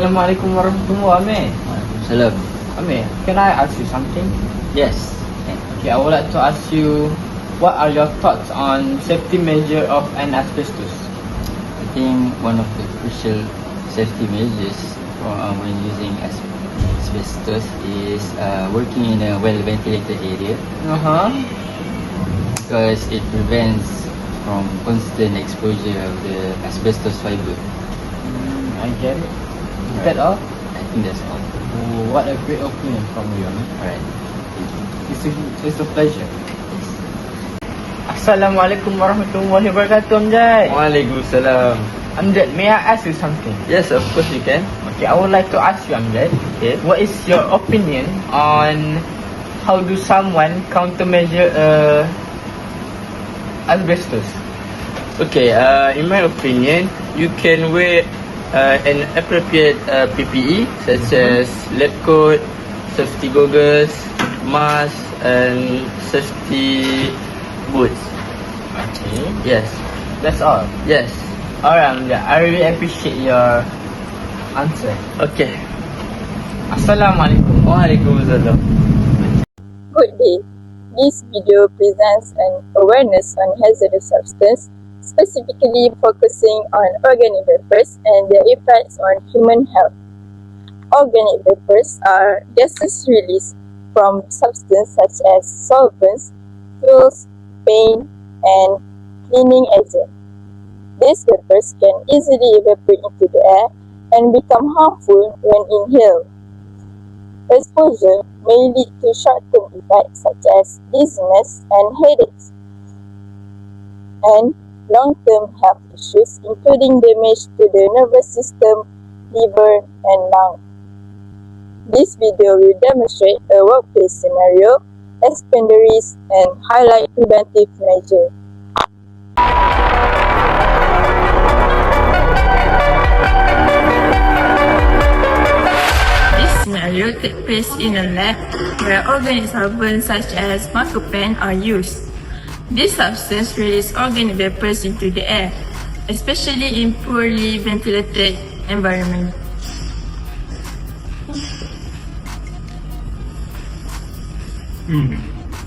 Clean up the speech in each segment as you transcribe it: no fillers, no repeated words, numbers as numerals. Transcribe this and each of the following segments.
Assalamualaikum warahmatullahi wabarakatuh. Waalaikumsalam. Amir, can I ask you something? Yes. Okay, I would like to ask you, what are your thoughts on safety measure of an asbestos? I think one of the crucial safety measures when using asbestos is working in a well-ventilated area because it prevents from constant exposure of the asbestos fiber. I get it. Is that all? I think that's all. Oh, what a great opinion from you, Amir. Alright. It's a pleasure. Assalamualaikum warahmatullahi wabarakatuh, Amjad. Waalaikumsalam. Amjad, may I ask you something? Yes, of course you can. Okay, I would like to ask you, Amjad. Okay. What is your opinion on how do someone countermeasure asbestos? Okay, in my opinion, you can wear an appropriate PPE such as lab coat, safety goggles, mask and safety boots. Okay, Yes, that's all. yes. Alright, Amjad, I really appreciate your answer. Okay. Assalamualaikum. Waalaikumsalam. Good day. This video presents an awareness on hazardous substance, specifically focusing on organic vapors and their effects on human health. Organic vapors are gases released from substances such as solvents, fuels, paint, and cleaning agents. These vapors can easily evaporate into the air and become harmful when inhaled. Exposure may lead to short-term effects such as dizziness and headaches, and long-term health issues including damage to the nervous system, liver, and lung. This video will demonstrate a workplace scenario, explain the risks, and highlight preventive measures. This scenario takes place in a lab where organic solvents such as marker pen are used. This substance releases organic vapors into the air, especially in poorly ventilated environments.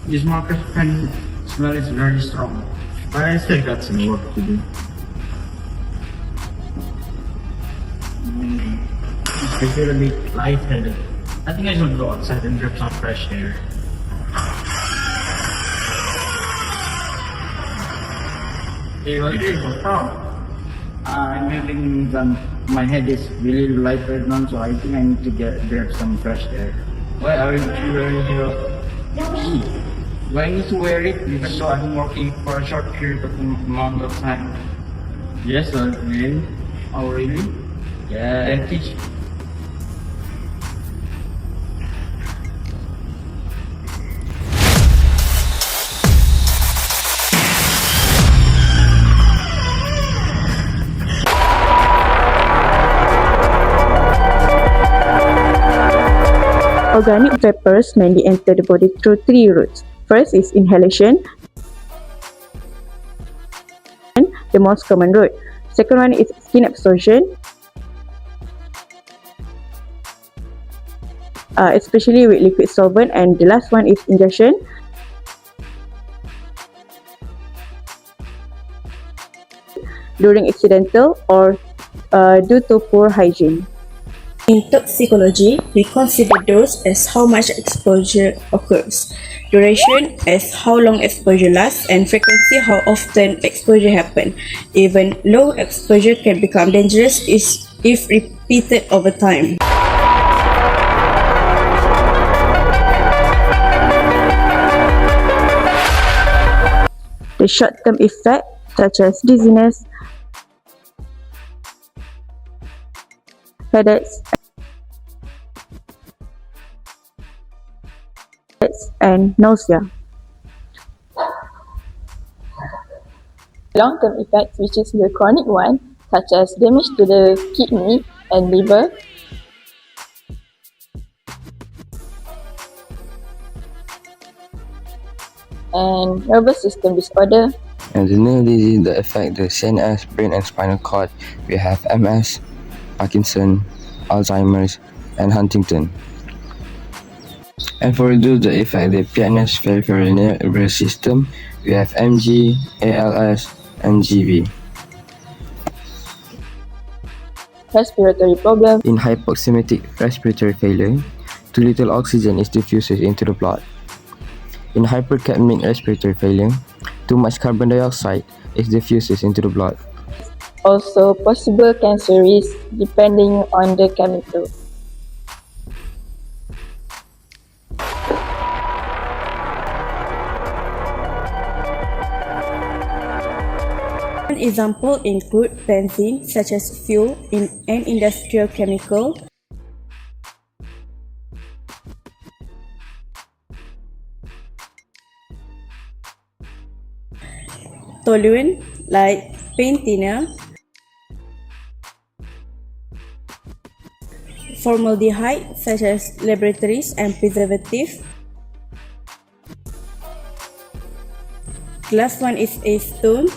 This marker pen smell is very strong, but I still got some work to do. I feel a bit lightheaded. I think I should go outside and grab some fresh air. Hey, what is it? I'm having some. My head is really light right now, so I think I need to grab some fresh air. Why are you wearing your PPE? Do I need to wear it even though I'm working for a short period of amount of time? Yes, sir. Really? Oh, really? Yeah. Then teach. Organic vapors mainly enter the body through three routes. First is inhalation, the most common route. Second one is skin absorption, especially with liquid solvent, and the last one is ingestion. During accidental or due to poor hygiene. In toxicology, we consider dose as how much exposure occurs, duration as how long exposure lasts, and frequency how often exposure happens. Even low exposure can become dangerous if repeated over time. The short-term effect such as dizziness, headaches, and nausea. Long-term effects, which is the chronic one, such as damage to the kidney and liver, and nervous system disorder. And the nerve disease that affect the CNS, brain and spinal cord. We have MS, Parkinson, Alzheimer's, and Huntington. And for those that affect the pianist peripheral nervous system, we have MG, ALS, and GB. Respiratory problems. In hypoxemic respiratory failure, too little oxygen is diffused into the blood. In hypercapnic respiratory failure, too much carbon dioxide is diffused into the blood. Also, possible cancer risk depending on the chemical. One example include benzene, such as fuel in an industrial chemical, toluene, like paint thinner, formaldehyde, such as laboratories and preservative. Last one is acetone,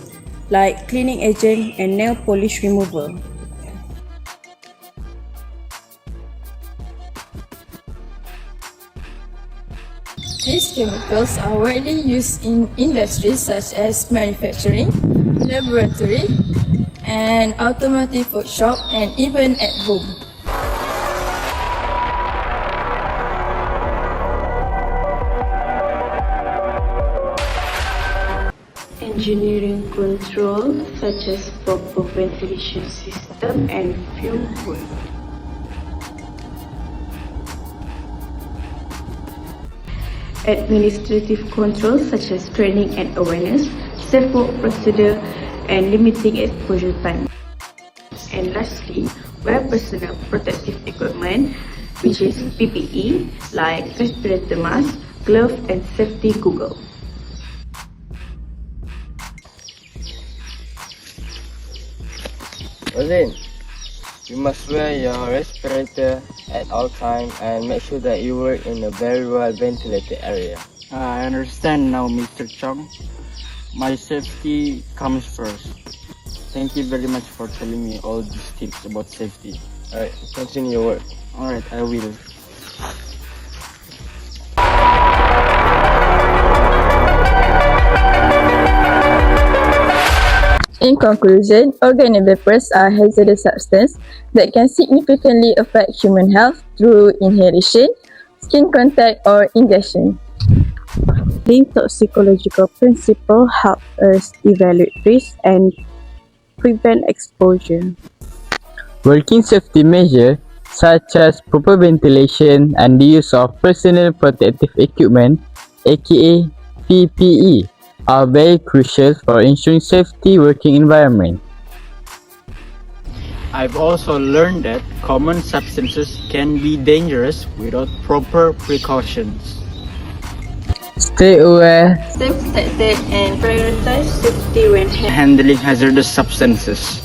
like cleaning agent and nail polish remover. These chemicals are widely used in industries such as manufacturing, laboratory, and automotive workshop, and even at home. Engineering control, such as proper ventilation system and fuel work. Administrative control, such as training and awareness, safe work procedure, and limiting exposure time. And lastly, wear personal protective equipment, which is PPE, like respirator mask, glove, and safety goggles. Olin, you must wear your respirator at all times and make sure that you work in a very well ventilated area. I understand now, Mr. Chong. My safety comes first. Thank you very much for telling me all these tips about safety. Alright, continue your work. Alright, I will. In conclusion, organovapors are hazardous substances that can significantly affect human health through inhalation, skin contact, or ingestion. These toxicological principles help us evaluate risk and prevent exposure. Working safety measures such as proper ventilation and the use of personal protective equipment, aka PPE, are very crucial for ensuring safety working environment. I've also learned that common substances can be dangerous without proper precautions. Stay aware, Stay protected and prioritize safety when Handling hazardous substances.